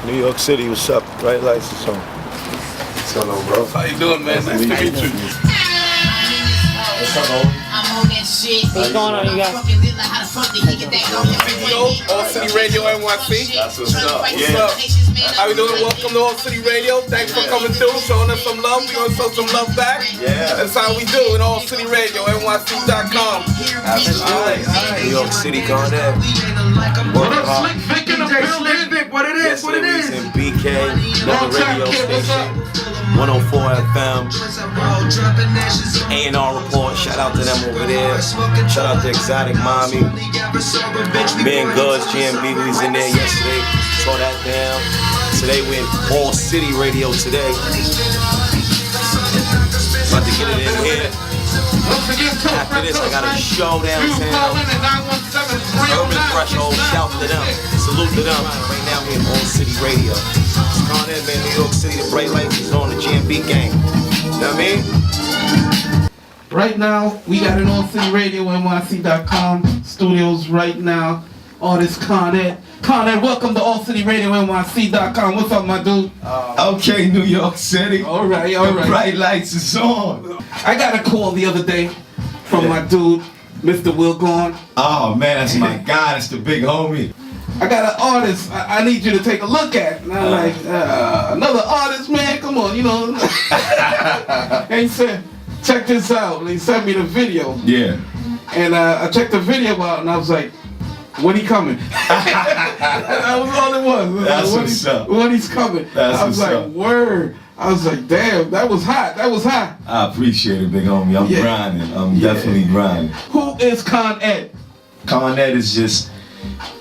New York City, what's up? Bright lights is on. What's going on, bro? How you doing, man? Nice to meet you. What's up, homie? What's going on, you guys? Yo, All City Radio NYC. That's what's up. What's up? How you doing? Welcome to All City Radio. Thanks for coming through, showing us some love. We're going to show some love back. Yeah. That's how we do it. All City Radio, NYC.com. Absolutely. New York City, going there. What up, Slick Vic in the building? Vic, what it is, what it is. In BK, another radio station. 104 FM. A&R Report. Shout out to them over there. Shout out to Exotic Mommy. Ben Goods, GMB, we was in there yesterday. Tore that down. Today we're in All City Radio today. About to get it in here. After this, I got a show downtown. Urban Threshold, shout to them. Salute to them. Right now we're in All City Radio. It's on in, man. New York City, the bright lights is on, the GMB gang. You know what I mean? Right now, we got an All City Radio, NYC.com studios right now. Artist Con Ed. Con Ed, welcome to All City Radio, NYC.com. What's up, my dude? Okay, New York City. All right. The bright lights is on. I got a call the other day from my dude, Mr. Will Gone. Oh man, that's my guy. That's the big homie. I got an artist I need you to take a look at. And I'm like, another artist, man? Come on, you know. And he said, check this out. And he sent me the video. Yeah. And I checked the video out and I was like, when he coming? That was all it was. That's what's up. When he's coming. That's I was what's like, up. Word. I was like, damn, that was hot. That was hot. I appreciate it, big homie. I'm grinding. I'm definitely grinding. Who is Con Ed? Con Ed is just,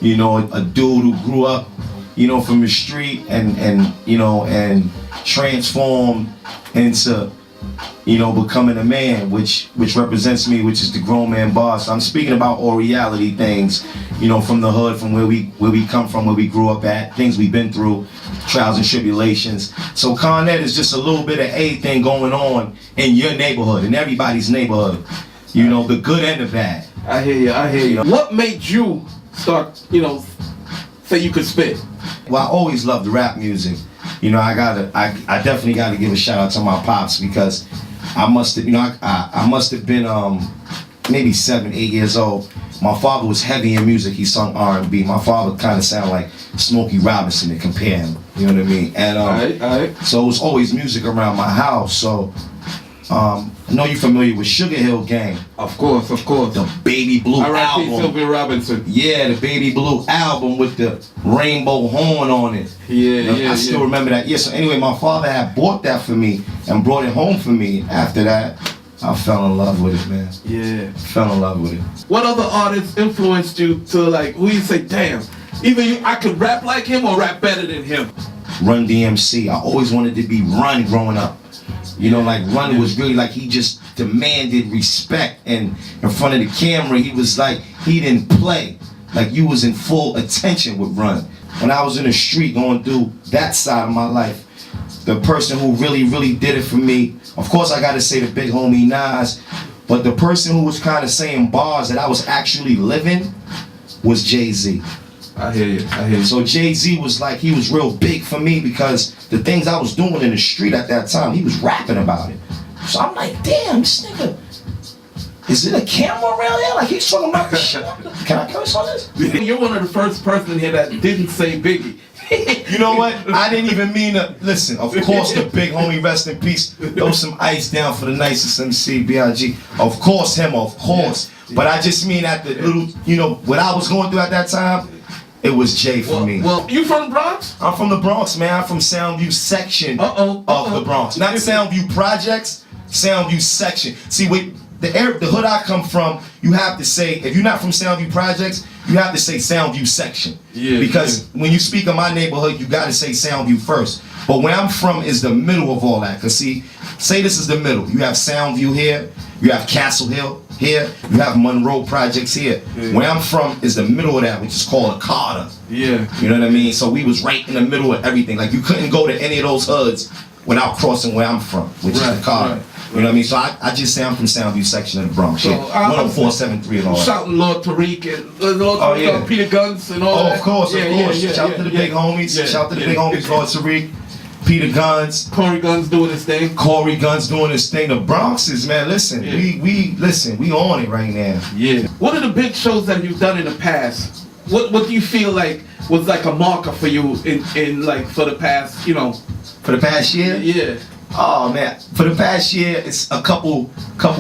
you know, a dude who grew up, you know, from the street and you know, and transformed into, you know, becoming a man, which represents me, which is the grown man boss. I'm speaking about all reality things, you know, from the hood, from where we come from, where we grew up at, things we've been through, trials and tribulations. So Con Ed is just a little bit of everything going on in your neighborhood, in everybody's neighborhood. You know, the good and the bad. I hear you. What made you start, you know, say you could spit? Well, I always loved rap music. You know, I definitely gotta give a shout out to my pops because I must have, you know, I must have been maybe 7, 8 years old. My father was heavy in music. He sung R&B. My father kind of sounded like Smokey Robinson to compare him. You know what I mean? And All right. so it was always music around my house. So I know you're familiar with Sugar Hill Gang. Of course. The Baby Blue R.I.P. album. Sylvia Robinson. Yeah, the Baby Blue album with the rainbow horn on it. I still remember that. Yeah, so anyway, my father had bought that for me and brought it home for me. After that, I fell in love with it, man. Yeah. Fell in love with it. What other artists influenced you to, like, who you say, damn, either I could rap like him or rap better than him? Run DMC. I always wanted to be Run growing up. You know, like Run was really like, he just demanded respect, and in front of the camera he was like, he didn't play. Like you was in full attention with Run. When I was in the street going through that side of my life, the person who really did it for me, of course I gotta say the big homie Nas, but the person who was kind of saying bars that I was actually living was Jay-Z. I hear you. So Jay-Z was like, he was real big for me because the things I was doing in the street at that time, he was rapping about it. So I'm like, damn, this nigga, is it a camera around here? Like he's talking about this shit. Can I curse on this? You're one of the first person here that didn't say Biggie. You know what? I didn't even mean to. Listen, of course the big homie, rest in peace. Throw some ice down for the nicest MC, B.I.G. Of course him, of course. Yeah. But I just mean at the little, you know, what I was going through at that time, it was Jay for me. Well, you from the Bronx? I'm from the Bronx, man. I'm from Soundview section of the Bronx. Not Soundview Projects, Soundview section. See, with the hood I come from, you have to say, if you're not from Soundview Projects, you have to say Soundview section. Yeah. Because when you speak of my neighborhood, you gotta say Soundview first. But where I'm from is the middle of all that. Cause see, say this is the middle. You have Soundview here, you have Castle Hill here, you have Monroe Projects here. Yeah. Where I'm from is the middle of that, which is called a Carter. Yeah. You know what I mean? So we was right in the middle of everything. Like you couldn't go to any of those hoods without crossing where I'm from, which is the Carter. You know what I mean? So I just say I'm from Soundview section of the Bronx. So, Yeah, 10473 and all that. Shouting Lord Tariq and Lord Oh, Tariq, yeah. Peter Guns and all Oh, that. of course. Shout out to the big homies. Yeah, Shout out to the yeah, big homies, Lord Tariq, Peter Guns, Corey Guns doing his thing. Corey Guns doing his thing. The Bronx is, man, listen, Yeah. we on it right now. Yeah. What are the big shows that you've done in the past? What do you feel like was like a marker for you in like for the past, you know? For the past year? Yeah. Oh man, for the past year, it's a couple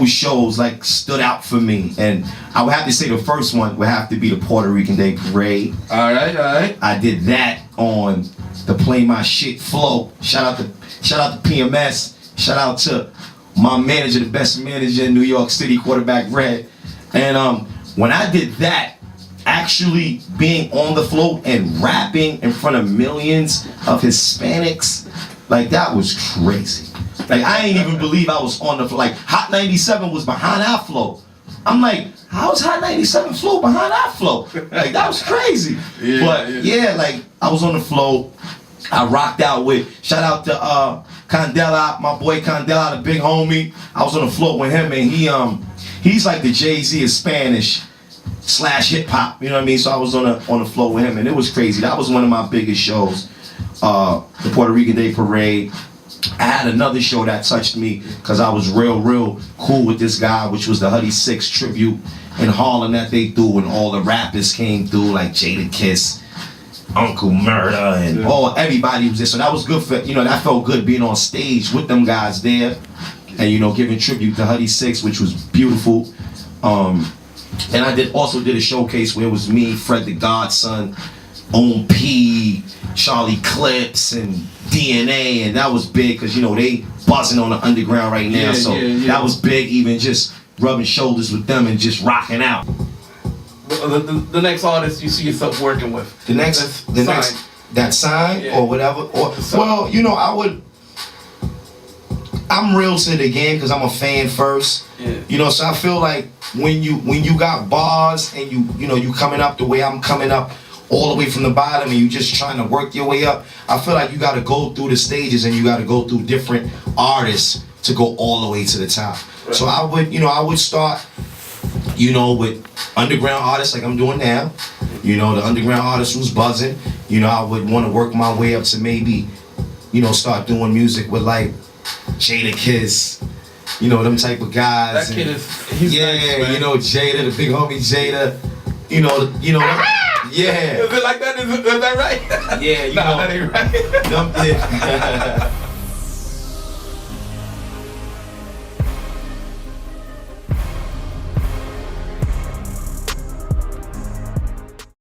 shows like stood out for me, and I would have to say the first one would have to be the Puerto Rican Day Parade. All right. I did that on the Play My Shit flow. Shout out to PMS. Shout out to my manager, the best manager in New York City, Quarterback Red. And when I did that, actually being on the float and rapping in front of millions of Hispanics, like that was crazy. Like I ain't even believe I was on the floor. Like Hot 97 was behind our flow. I'm like, how's Hot 97 flow behind our flow? Like that was crazy. Yeah, like I was on the flow. I rocked out with, shout out to Condela, my boy Condela, the big homie. I was on the floor with him, and he's like the Jay-Z of Spanish / hip hop. You know what I mean? So I was on the floor with him, and it was crazy. That was one of my biggest shows. The Puerto Rican Day Parade. I had another show that touched me because I was real cool with this guy, which was the Huddy 6 tribute in Harlem that they threw, and all the rappers came through like Jadakiss, Uncle Murder, and everybody was there. So that was good for, that felt good being on stage with them guys there, and giving tribute to Huddy 6, which was beautiful. And I also did a showcase where it was me, Fred the Godson, On P, Charlie Clips, and DNA, and that was big because they buzzing on the underground right now. That was big, even just rubbing shoulders with them and just rocking out. The next artist you see yourself working with? That sign or whatever. Well, I'm real to the game because I'm a fan first. Yeah. So I feel like when you got bars and you coming up the way I'm coming up, all the way from the bottom, and you just trying to work your way up, I feel like you got to go through the stages and you got to go through different artists to go all the way to the top. Right. So I would start, with underground artists like I'm doing now. The underground artist who's buzzing. I would want to work my way up to maybe, start doing music with like Jadakiss, them type of guys. That kid he's nice, Jada, the big homie Jada, Yeah. Is it like that? Is that right? Yeah, Nah, that ain't right.